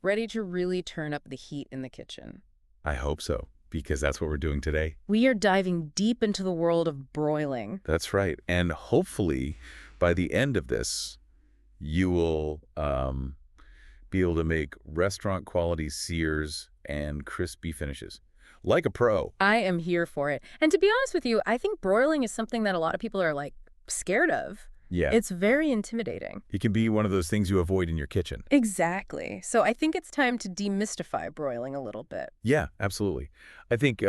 ready to really turn up the heat in the kitchen. I hope so, because that's what we're doing today. We are diving deep into the world of broiling. That's right. And hopefully, by the end of this, you will be able to make restaurant-quality sears and crispy finishes. Like a pro. I am here for it. And to be honest with you, I think broiling is something that a lot of people are, like, scared of. Yeah. It's very intimidating. It can be one of those things you avoid in your kitchen. Exactly. So I think it's time to demystify broiling a little bit. Yeah, absolutely. I think,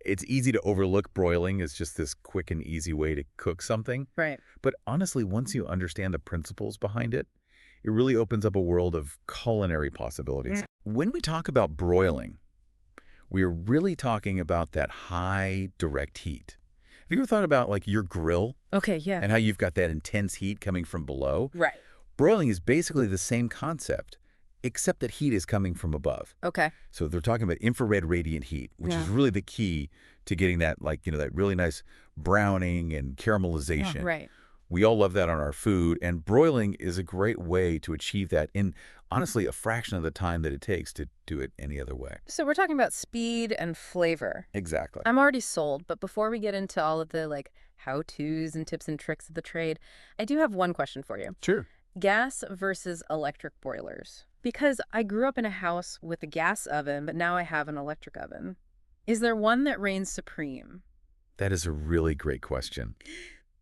it's easy to overlook broiling as just this quick and easy way to cook something. Right. But honestly, once you understand the principles behind it, it really opens up a world of culinary possibilities. When we talk about broiling, we're really talking about that high direct heat. Have you ever thought about like your grill Okay, yeah. and how you've got that intense heat coming from below? Right. Broiling is basically the same concept, except that heat is coming from above. Okay. So they're talking about infrared radiant heat, which is Yeah. really the key to getting that, that really nice browning and caramelization. Oh, right. We all love that on our food, and broiling is a great way to achieve that in, honestly, a fraction of the time that it takes to do it any other way. So we're talking about speed and flavor. Exactly. I'm already sold, but before we get into all of the how-tos and tips and tricks of the trade, I do have one question for you. Sure. Gas versus electric boilers. Because I grew up in a house with a gas oven, but now I have an electric oven. Is there one that reigns supreme? That is a really great question.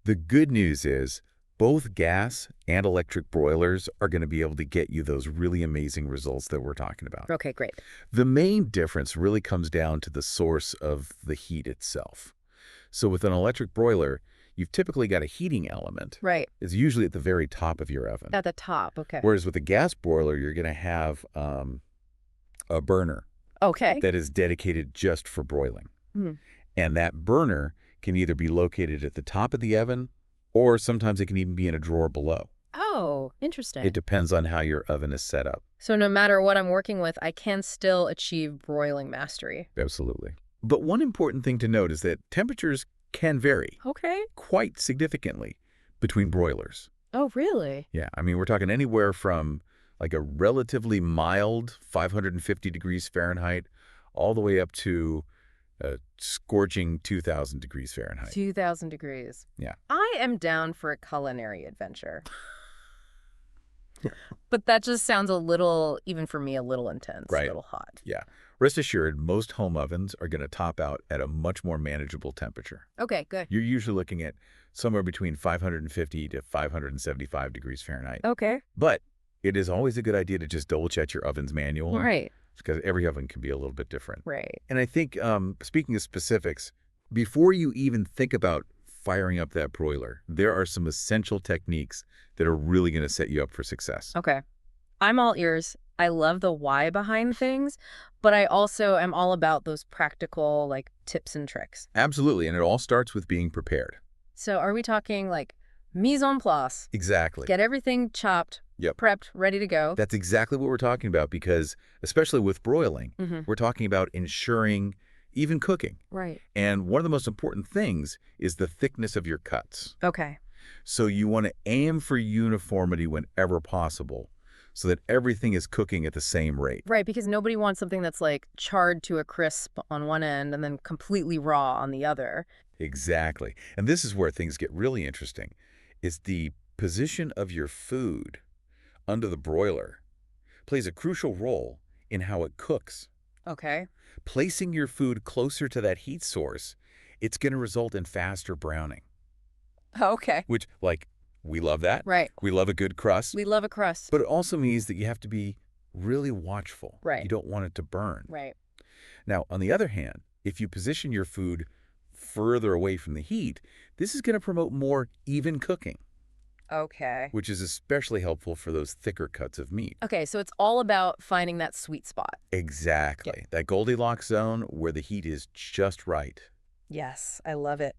The good news is both gas and electric broilers are going to be able to get you those really amazing results that we're talking about. Okay, great. The main difference really comes down to the source of the heat itself. So with an electric broiler, you've typically got a heating element. Right. It's usually at the very top of your oven. At the top, okay. Whereas with a gas broiler, you're going to have a burner Okay. that is dedicated just for broiling. Hmm. And that burner can either be located at the top of the oven, or sometimes it can even be in a drawer below. Oh, interesting. It depends on how your oven is set up. So no matter what I'm working with, I can still achieve broiling mastery. Absolutely. But one important thing to note is that temperatures can vary Okay. quite significantly between broilers. Oh, really? Yeah, I mean, we're talking anywhere from like a relatively mild 550 degrees Fahrenheit all the way up to a scorching 2,000 degrees Fahrenheit. 2,000 degrees. Yeah. I am down for a culinary adventure. But that just sounds a little, even for me, a little intense, Right. a little hot. Yeah. Rest assured, most home ovens are going to top out at a much more manageable temperature. Okay, good. You're usually looking at somewhere between 550 to 575 degrees Fahrenheit. Okay. But it is always a good idea to just double check your oven's manual. Right. Because every oven can be a little bit different. Right. And I think, speaking of specifics, before you even think about firing up that broiler, there are some essential techniques that are really going to set you up for success. Okay. I'm all ears. I love the why behind things, but I also am all about those practical, tips and tricks. Absolutely. And it all starts with being prepared. So are we talking, mise en place? Exactly. Get everything chopped, Yep. prepped, ready to go? That's exactly what we're talking about because, especially with broiling, we're talking about ensuring even cooking. Right. And one of the most important things is the thickness of your cuts. Okay. So you want to aim for uniformity whenever possible so that everything is cooking at the same rate. Right, because nobody wants something that's charred to a crisp on one end and then completely raw on the other. Exactly. And this is where things get really interesting, is the position of your food under the broiler plays a crucial role in how it cooks. Okay. Placing your food closer to that heat source, it's going to result in faster browning, Okay. which, we love that. Right. We love a good crust. We love a crust. But it also means that you have to be really watchful. Right. You don't want it to burn. Right. Now, on the other hand, if you position your food further away from the heat, this is going to promote more even cooking, Okay. which is especially helpful for those thicker cuts of meat. Okay, so it's all about finding that sweet spot. Exactly. That Goldilocks zone where the heat is just right. Yes, I love it.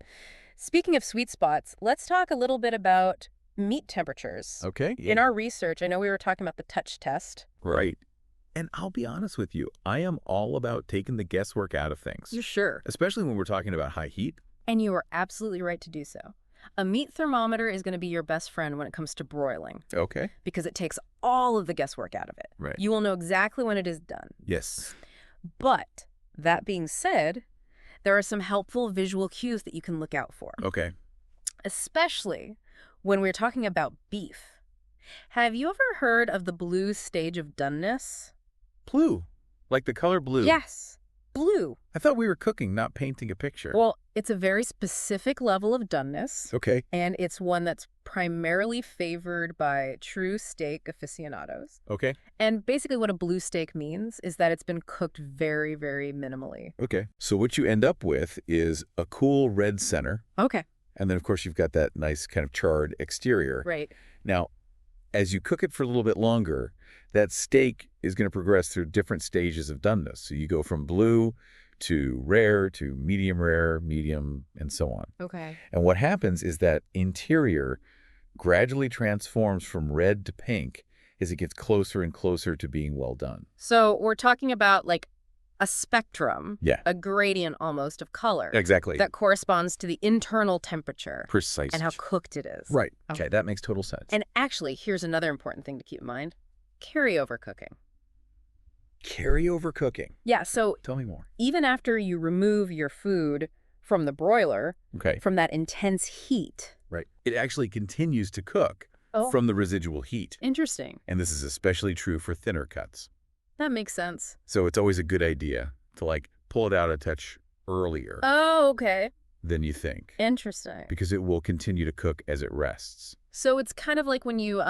Speaking of sweet spots, let's talk a little bit about meat temperatures. Okay. In our research, I know we were talking about the touch test. Right. And I'll be honest with you, I am all about taking the guesswork out of things, You're sure? especially when we're talking about high heat. And you are absolutely right to do so. A meat thermometer is going to be your best friend when it comes to broiling Okay. because it takes all of the guesswork out of it. Right. You will know exactly when it is done. Yes. But that being said, there are some helpful visual cues that you can look out for, Okay. especially when we're talking about beef. Have you ever heard of the blue stage of doneness? Blue. Like the color blue. Yes, blue. I thought we were cooking, not painting a picture. Well, it's a very specific level of doneness, Okay. and it's one that's primarily favored by true steak aficionados. Okay. And basically what a blue steak means is that it's been cooked very, very minimally. Okay. So what you end up with is a cool red center. Okay. And then, of course, you've got that nice kind of charred exterior. Right. Now, as you cook it for a little bit longer, that steak is going to progress through different stages of doneness. So you go from blue to rare, medium, and so on. Okay. And what happens is that interior gradually transforms from red to pink as it gets closer and closer to being well done. So we're talking about like a spectrum, Yeah. a gradient almost of color Exactly. that corresponds to the internal temperature Precise. and how cooked it is. Right. Okay. Okay, that makes total sense. And actually, here's another important thing to keep in mind. Carryover cooking. Carryover cooking. Yeah, so Tell me more. even after you remove your food from the broiler, Okay. from that intense heat. Right. It actually continues to cook from the residual heat. Interesting. And this is especially true for thinner cuts. That makes sense. So it's always a good idea to like pull it out a touch earlier Oh, okay. than you think, Interesting. because it will continue to cook as it rests. So it's kind of like when you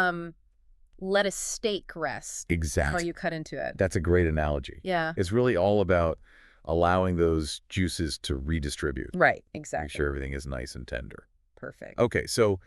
let a steak rest Exactly. before you cut into it. That's a great analogy. Yeah. It's really all about allowing those juices to redistribute. Right. Make Exactly. sure everything is nice and tender. Perfect. Okay, so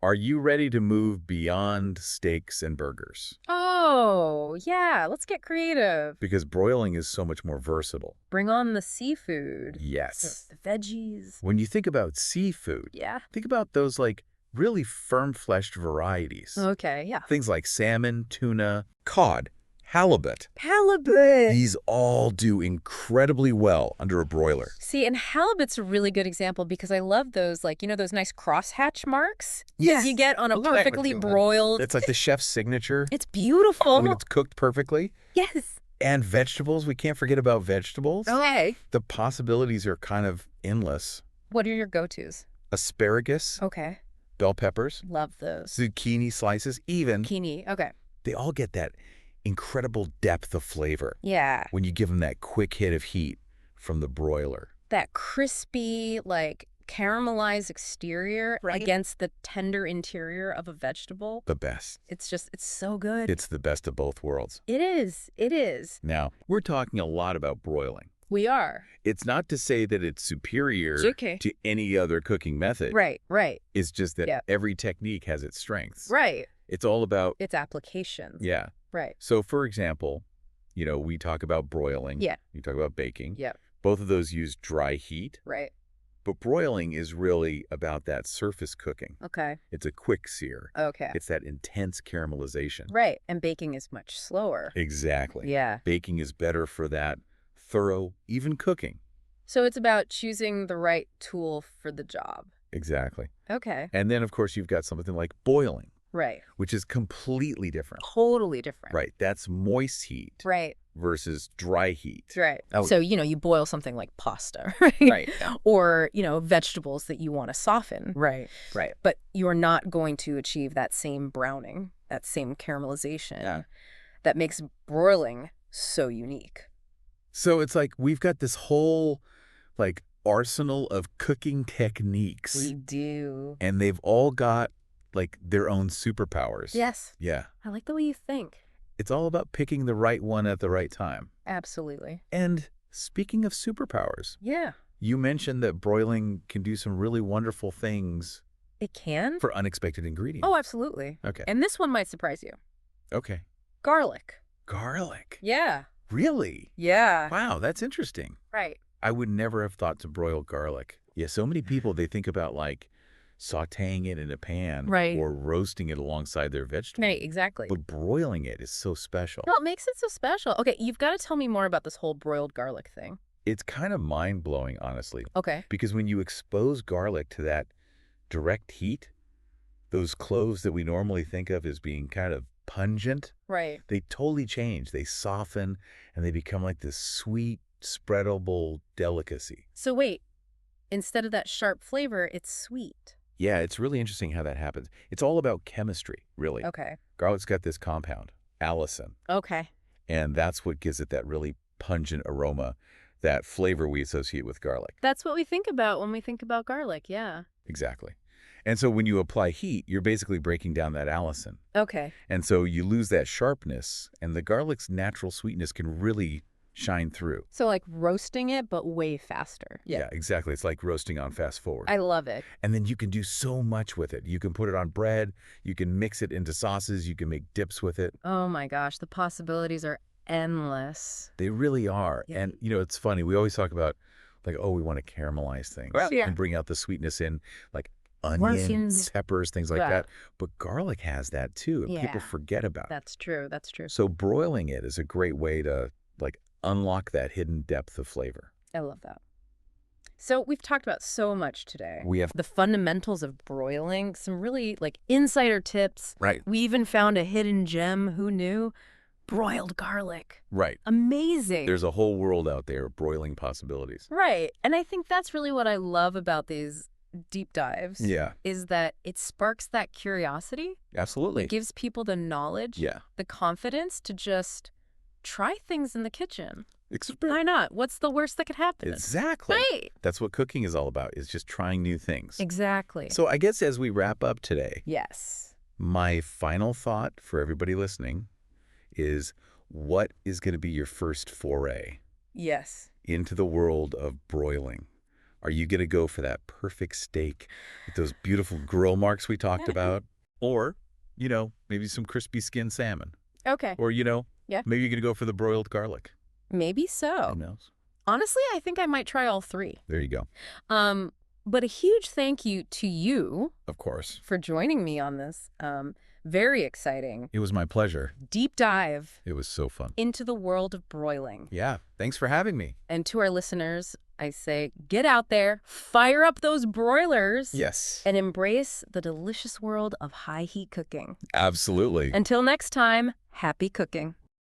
are you ready to move beyond steaks and burgers? Oh, yeah. Let's get creative. Because broiling is so much more versatile. Bring on the seafood. Yes. The veggies. When you think about seafood, Yeah. think about those like really firm-fleshed varieties. Okay. Yeah. Things like salmon, tuna, cod, halibut. Halibut. These all do incredibly well under a broiler. See, and halibut's a really good example because I love those, like, you know, those nice crosshatch marks Yes. you get on a I love that perfectly one. broiled. It's like the chef's signature. It's beautiful. When it's cooked perfectly. Yes. And vegetables, we can't forget about vegetables. Okay. The possibilities are kind of endless. What are your go-tos? Asparagus, Okay. bell peppers, Love those. zucchini slices, even, Zucchini. Okay. they all get that incredible depth of flavor Yeah. when you give them that quick hit of heat from the broiler. That crispy, like, caramelized exterior Right. against the tender interior of a vegetable. The best. It's so good. It's the best of both worlds. It is. It is. Now, we're talking a lot about broiling. We are. It's not to say that it's superior It's okay. to any other cooking method. Right. Right. It's just that Yeah. every technique has its strengths. Right. It's all about, It's applications. yeah. Right. So, for example, you know, we talk about broiling. Yeah. You talk about baking. Yep. Both of those use dry heat. Right. But broiling is really about that surface cooking. Okay. It's a quick sear. Okay. It's that intense caramelization. Right. And baking is much slower. Exactly. Yeah. Baking is better for that thorough, even cooking. So it's about choosing the right tool for the job. Exactly. Okay. And then, of course, you've got something like boiling, Right. which is completely different. Totally different. Right. That's moist heat Right. versus dry heat. Right. Oh. So, you know, you boil something like pasta, right? Right. Or, you know, vegetables that you want to soften. Right. Right. But you're not going to achieve that same browning, that same caramelization Yeah. that makes broiling so unique. So it's like we've got this whole like arsenal of cooking techniques. We do. And they've all got like their own superpowers. Yes. Yeah. I like the way you think. It's all about picking the right one at the right time. Absolutely. And speaking of superpowers, Yeah. you mentioned that broiling can do some really wonderful things It can? for unexpected ingredients. Oh, absolutely. Okay. And this one might surprise you. Okay. Garlic. Garlic. Yeah. Really? Yeah. Wow, that's interesting. Right. I would never have thought to broil garlic. Yeah, so many people, they think about like sautéing it in a pan Right. or roasting it alongside their vegetables. Right, exactly. But broiling it is so special. What makes it so special? Okay, you've got to tell me more about this whole broiled garlic thing. It's kind of mind-blowing, honestly, Okay. because when you expose garlic to that direct heat, those cloves that we normally think of as being kind of pungent, Right. they totally change. They soften and they become like this sweet, spreadable delicacy. So wait, instead of that sharp flavor, it's sweet. Yeah, it's really interesting how that happens. It's all about chemistry, really. Okay. Garlic's got this compound, allicin, Okay. and that's what gives it that really pungent aroma, that flavor we associate with garlic. That's what we think about when we think about garlic, yeah. Exactly. And so when you apply heat, you're basically breaking down that allicin. Okay. And so you lose that sharpness, and the garlic's natural sweetness can really shine through. So like roasting it, but way faster. Yeah, exactly. It's like roasting on fast forward. I love it. And then you can do so much with it. You can put it on bread, you can mix it into sauces, you can make dips with it. Oh my gosh, the possibilities are endless. They really are. Yeah. And, it's funny. We always talk about, like, oh, we want to caramelize things Yeah. and bring out the sweetness in, like, Onions. onions, peppers, things like Yeah. that. But garlic has that, too, and people Yeah. forget about it. That's true. That's true. So broiling it is a great way to, like, unlock that hidden depth of flavor. I love that. So we've talked about so much today. We have... The fundamentals of broiling, some really like insider tips. Right. We even found a hidden gem. Who knew? Broiled garlic. Right. Amazing. There's a whole world out there of broiling possibilities. Right. And I think that's really what I love about these deep dives. Yeah. Is that it sparks that curiosity. Absolutely. It gives people the knowledge, Yeah. the confidence to just try things in the kitchen. Experiment. Why not? What's the worst that could happen? Exactly. Right. That's what cooking is all about, is just trying new things. Exactly. So I guess as we wrap up today, Yes. my final thought for everybody listening is, what is going to be your first foray Yes. into the world of broiling? Are you going to go for that perfect steak with those beautiful grill marks we talked about? Or, maybe some crispy skinned salmon? Okay. Or, Yeah. maybe you're going to go for the broiled garlic? Maybe so. Who knows? Honestly, I think I might try all three. There you go. But a huge thank you to you Of course. for joining me on this very exciting It was my pleasure. deep dive It was so fun. into the world of broiling. Yeah. Thanks for having me. And to our listeners, I say, get out there, fire up those broilers, Yes. and embrace the delicious world of high heat cooking. Absolutely. Until next time, happy cooking.